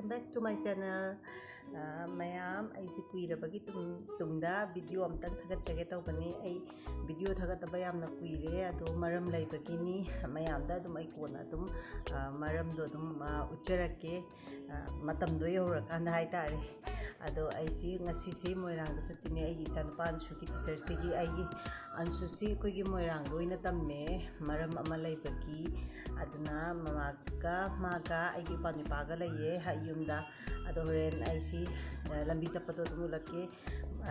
welcome back to my channel. Mayam aisi kuirabagi tungda video amtang thagat jage tawbani ai video thagat bayamna kuire ado maram laibagini mayam da dum ai kona dum maram do dum ucharake matam do yorakanda hai tare ado aisi ngasi si moirang da satine ai chanpan suki teachers tegi ai Anshu si ko gi moirang loina tamme maram ama laibagi aduna maga ai gi pani paga laye hayumda ado ren aisi lambi sapato tumulake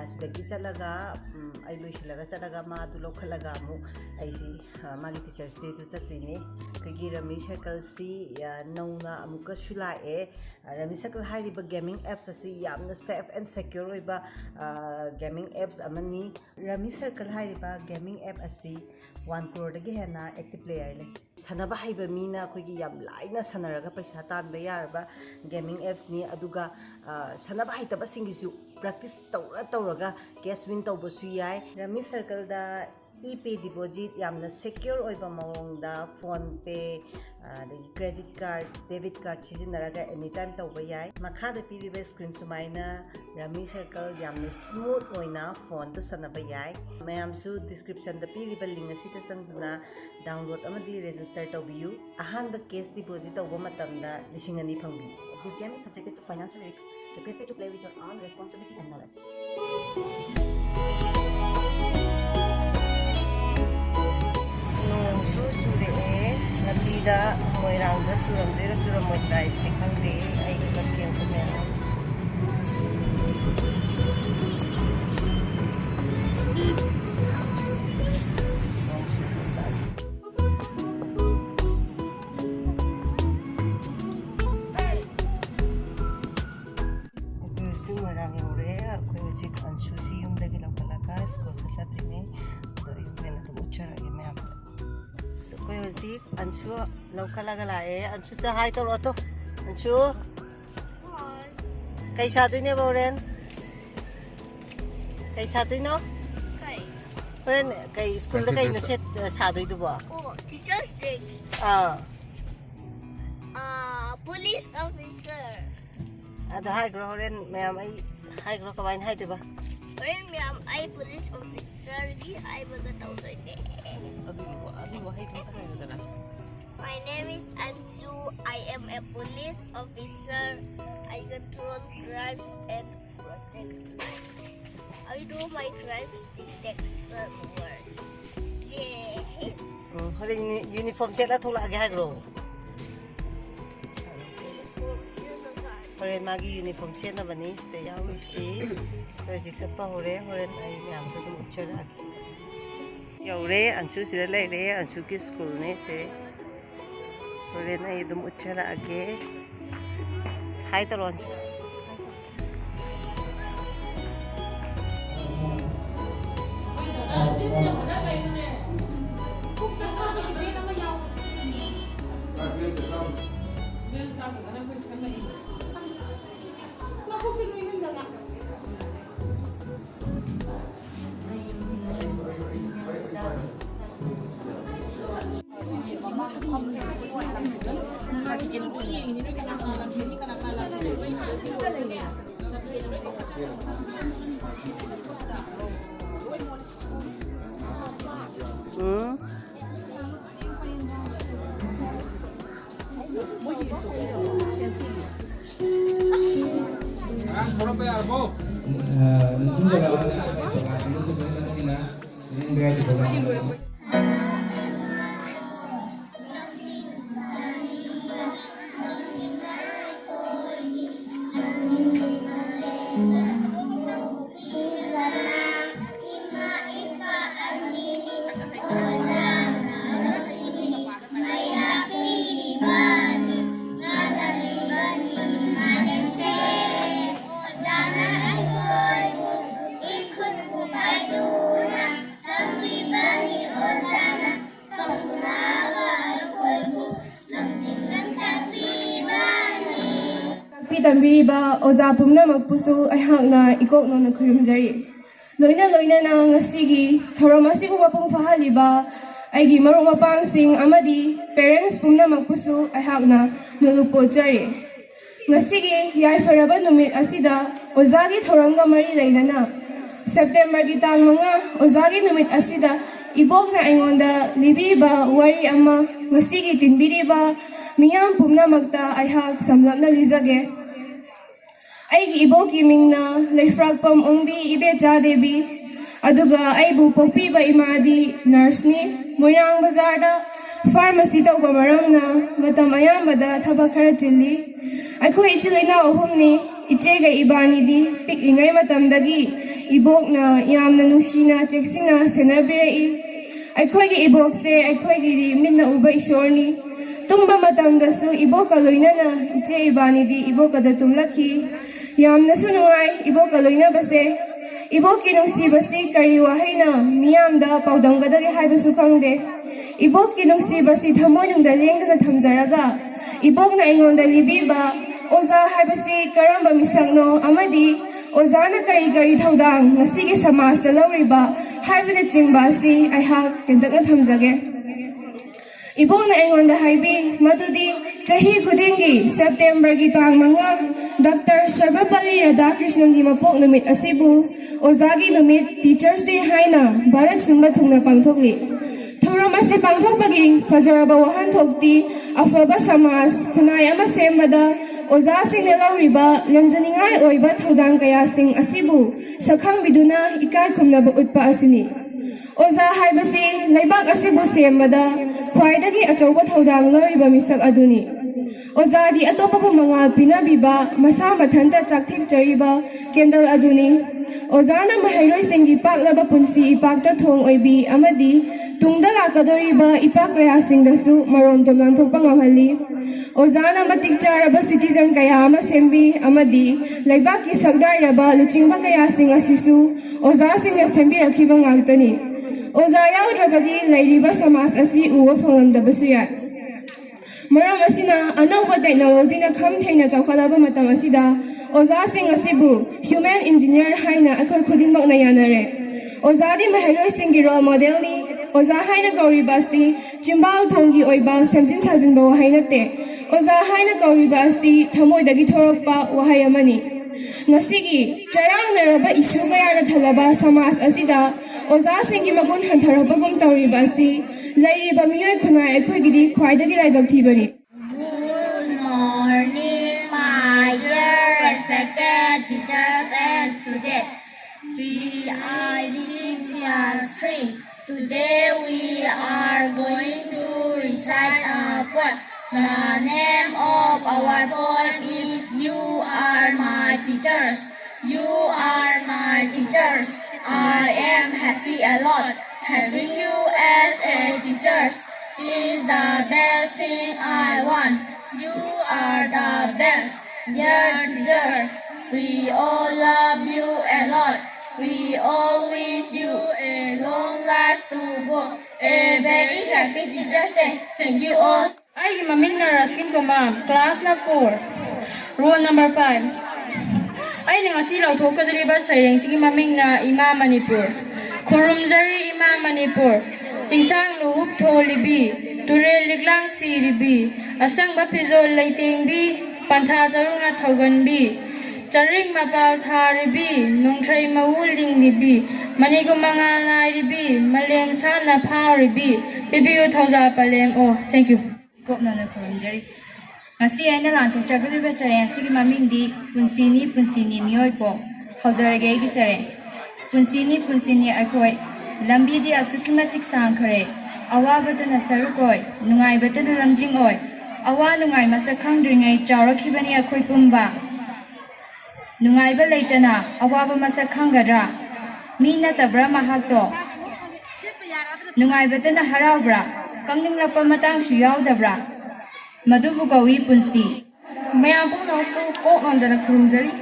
asidagi chalaga ai loisilaga chalaga ma du lokhalaga mu aisi magi teachers day tu chatine kagi rami circle si nauna amuka shulae rami circle hairiba gaming apps asi yamna safe and secure oiba gaming apps amani rami circle hairiba gaming app asi 1 crore dagi hena active player le sanaba haiba mina koigi yam laina sanaraga paisa tanba yarba gaming apps ni aduga sanaba haitaba singisu practice tawraga cash win tawbasu yai rami circle da e-pay deposit yamna secure oiba mawongda phone pay credit card debit card sizinaraga anytime tawba yai makhada piriba screen sumaina rami circle yamna smooth oina phone da sanaba yai mayam su description da piriba link asita sangduna download amadi register tawbiyu ahanba cash deposit tawba matamda lisingani phangbi. This game is subject to financial risks. Requested to play with your own responsibility and knowledge. Snow sure nabida moirang da suram moi type khangde ai lakeng komen moirang yore akoi hojik Anshu si yumdagi laukalaga school ka satine do yumena dum ucharage ma'am so koi hojik Anshu laukalaga lae Anshu cha hai to roto Anshu kai saduine boren kai saduino boren kai school da kai na set sadui du ba teachers day police officer ada hai gro horen ma'am ai hai gro ka bain hai de ba horen ma'am ai police officer gi ai bada tau doi ne abi wa hai ka ta hai na My name is Anshu. I am a police officer. I control crimes and protect life. I do my crimes in text words. Yeah. Horen uniform set la thola ge hai gro horen magi uniform set na bani ste yawi si project chat pa hore horen ai myam ta dum uchara yaure Anshu sida lai re Anshu ki school ne se horen ai dum uchara age hai taron Tambiriba oza pumna magpusu ayhangna ikokno na khurumjari loina na ngasigi thoramasi ko mapung fahaliba aigi marung mapang sing amadi parents pumna magpusu ayhangna nulupo jari Ngasigi yaifaraba numit asida ozagi thoramga mari leina September gi tang manga ozagi numit asida ibokna aingonda libiba wari ama ngasigi tinbiriba miyam pumnamakta aihak samlapna lizage Aigi iboki mingna leifrakpam ongbi ibecha debi aduga aibu pokpiba imadi nurse ni Moirang bazarda pharmacy tauba maramna matam ayambada thabak khara chilli Akhoi ichilaina ohumni ichega ibani di piklingai matamdagi ibokna yamna nushina cheksina senabirei Akhoi gi ibokse akhoi gi minna uba ishorni tumba matamdasu iboka loinana iche ibani di iboka da tumlaki yamna sunungai iboka loina base iboki nungsibasi kari wahaina miyamda paudamgadagi haibasu khangde iboki nungsibasi thamoinungda lengdana thamjaraga ibokna aingonda libiba oza haibasi karamba misakno amadi ozana kari kari thaudang ngasigi samajda lawriba haibana chingbasi aihak tendakna thamjage ibokna aingonda haibi madudi chahi khudingi September gi tang manga Dr. Sarvapalli Radhakrishnan gi mapok numit asibu ozagi numit Teachers Day haina Bharat Simba thungna pangthokli Thoram asi pangthokpagi fajaraba wahanthokti afaba samaj khunai ama sembada oza singna lawriba lamjaningai oiba thodang kaya sing asibu sakhang biduna ikai khumnaba utpa asini oza haibasi laibak asibu sembada khwaidagi achauba thodang lawriba misak aduni oza di atopa mangal pinabiba masa mathanta chakthik chariba kendal aduni ozana mahairoi singi paklaba punsi ipakta thong oibi amadi tungda lakadoriba ipak kaya singdasu maron tomlang thokpa ngamhali ozana matik charaba citizen kaya ama sembi amadi laibaki sagdairaba luchingba kaya sing asisu oza singna sembi rakhiba ngagtani oza yaudrabagi lairiba samaj asi uwa phanglamdabasu yai Maram asina anauba technology na khamthaina chawkhalaba matam asida oza sing asibu human engineer haina akhoi khudinmak na yanare oza di mahairoi singi role model ni oza haina gauribasi chimbal thongi oiba semjin sajinba wahainate oza haina gauribasi thamoidagi thorokpa wahai amani ngasigi charangneraba issue kayana thalaba samaj asida oza singi magun hantharapagum tauribasi lairiba miyoi khunai akhoi khwaidagi laibak thibani Good morning, my dear respected teachers and students. We are in class 3. Today we are going to recite a poem. The name of our poem is You Are My Teachers. You are my teachers. I am happy a lot. Having you as a teacher is the best thing I want. You are the best, dear teachers. We all love you a lot. We all wish you a long life to go. A very happy Teachers Day. Thank you all. Ay maming na Raskin ko ma'am, class na 4. Rule number 5. Ay nga silaw thok kadriba sayreng sige maming na Ima Manipur. Khurumjari Ima Manipur. Chingsang luhup tho libi, turel liglang si libi, asang bapizol laiting bi, pantha tarung na thogan bi, charing mapal tha ribi, nung tray mawuling libi, manigo mga ngai ribi, malem sana pha ribi, bibiyo thauza palem. Oh, thank you. Kop na khurumjari. Ngasi ay na lang tugchagriba sareng sige maming di punsini miyoy po. Haujarage gi sareng. Punsini akhoi lambi di asukimatik sangkhare. Awa batana sarukoi, nungai batana lamjing oi. Awa nungai masa khangdringai chawrakhibani akhoi pumba. Nungai ba leitana awa ba masa khanggadra. Mi natabra mahakto. Nungai batana haraubra. Kangnimlapa matang su yaudabra. Madubu gawi punsi. Mayam pong kok nandana khurumjari.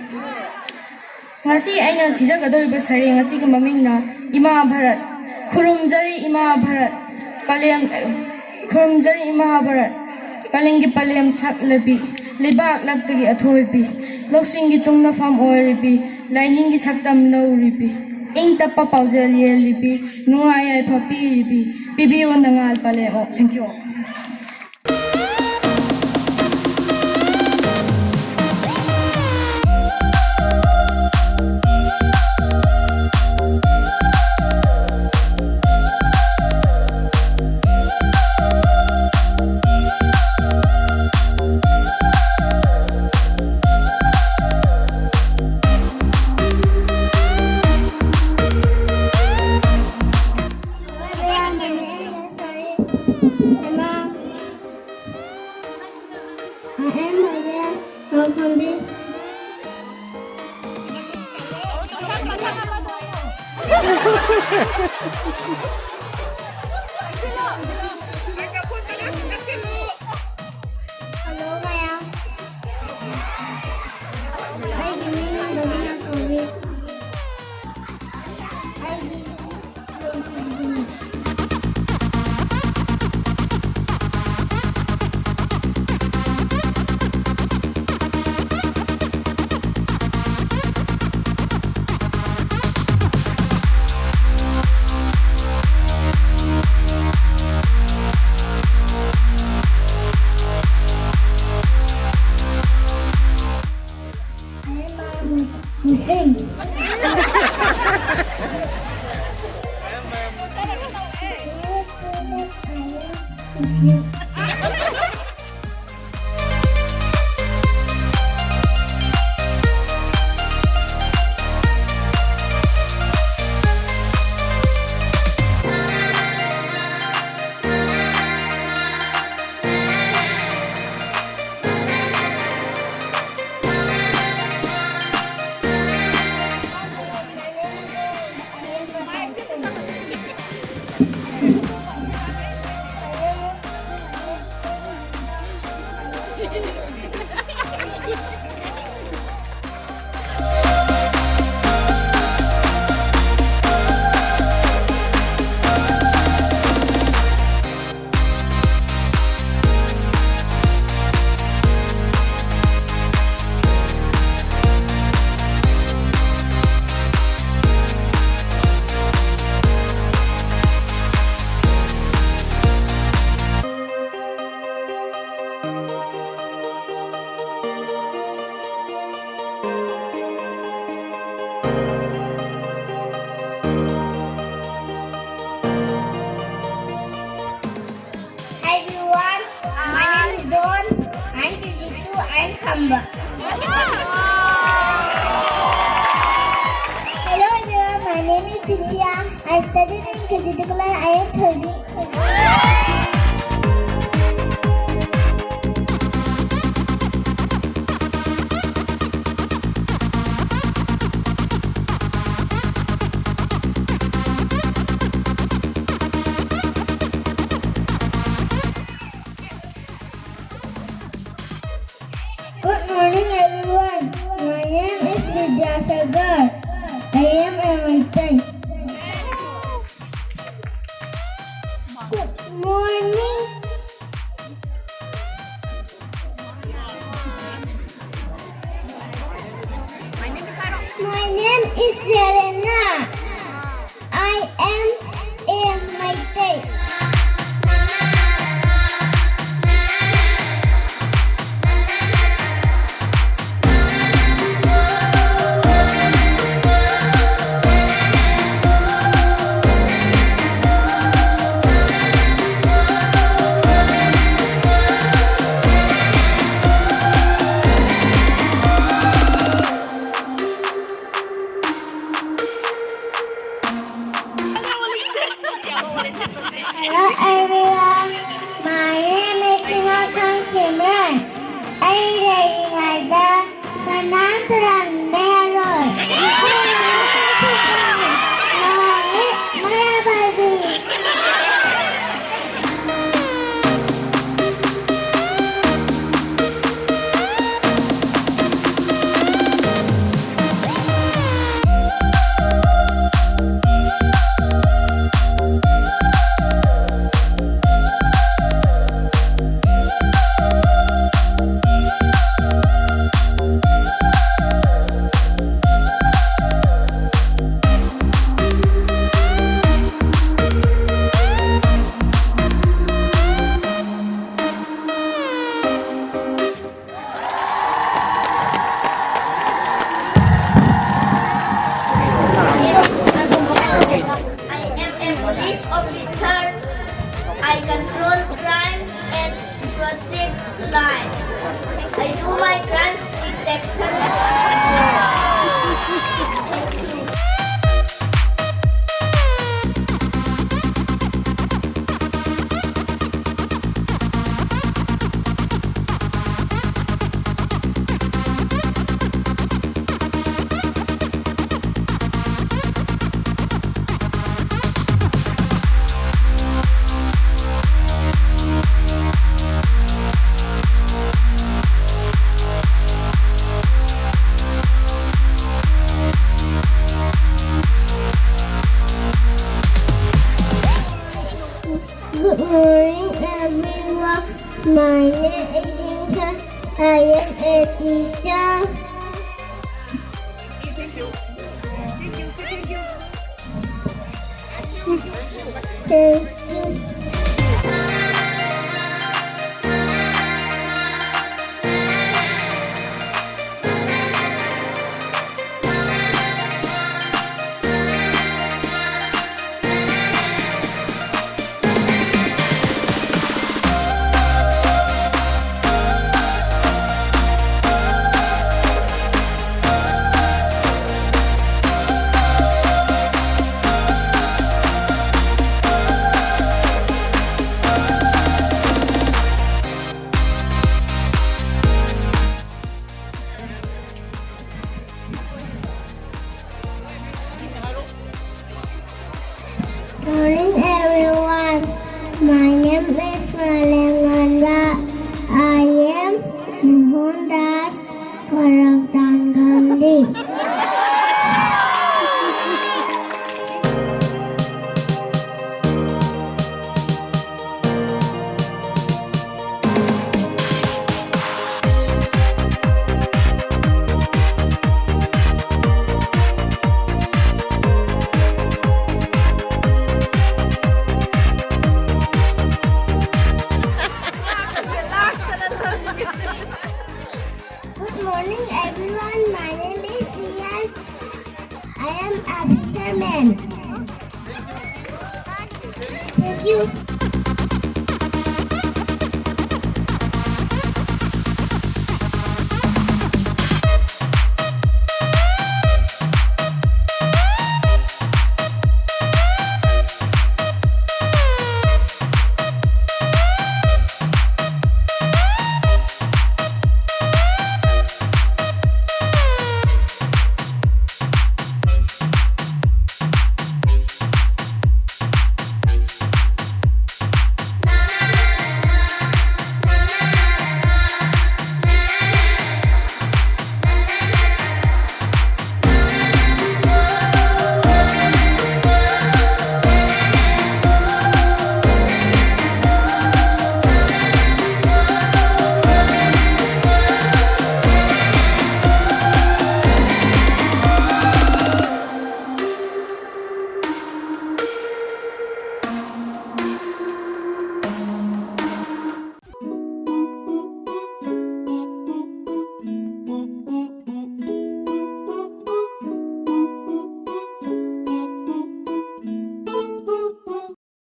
Ngasi aina thijagadoriba sareng ngasi ga maming na Ima Bharat. Khurumjari Ima Bharat. Khurumjari Ima Bharat. Palengi palem saklabi. Libak laktagi athoibi. Loksingi tungna fam oiribi. Lining gi saktam lauribi. Ing tappa paujaliye libi. Nungaya papi libi. Bibi wandangal palem. Oh, thank you. Hello, ma'am. I didn't know COVID. I didn't. Muslim. Muslim. Hi everyone, my name is Don. I'm KG2. I'm humble. Hello everyone, my name is Pinchia. I studied in KG2 class. I am 30. Good morning everyone. My name is Vidyasagar. I am a Maitai. Good morning. My name is Selena. I am a Maitai. Hello everyone, my name is Singleton Simran. I live in the Manantram Meron. I am a police officer. I control crimes and protect life. I do my crimes detection. Good morning, everyone. My name is Anshu. I am a teacher. Thank you. Morning, everyone. My name is Malenganda. I am Mohandas Karamchan Gandhi. Good morning, everyone. My name is Rian. I am a fisherman. Thank you.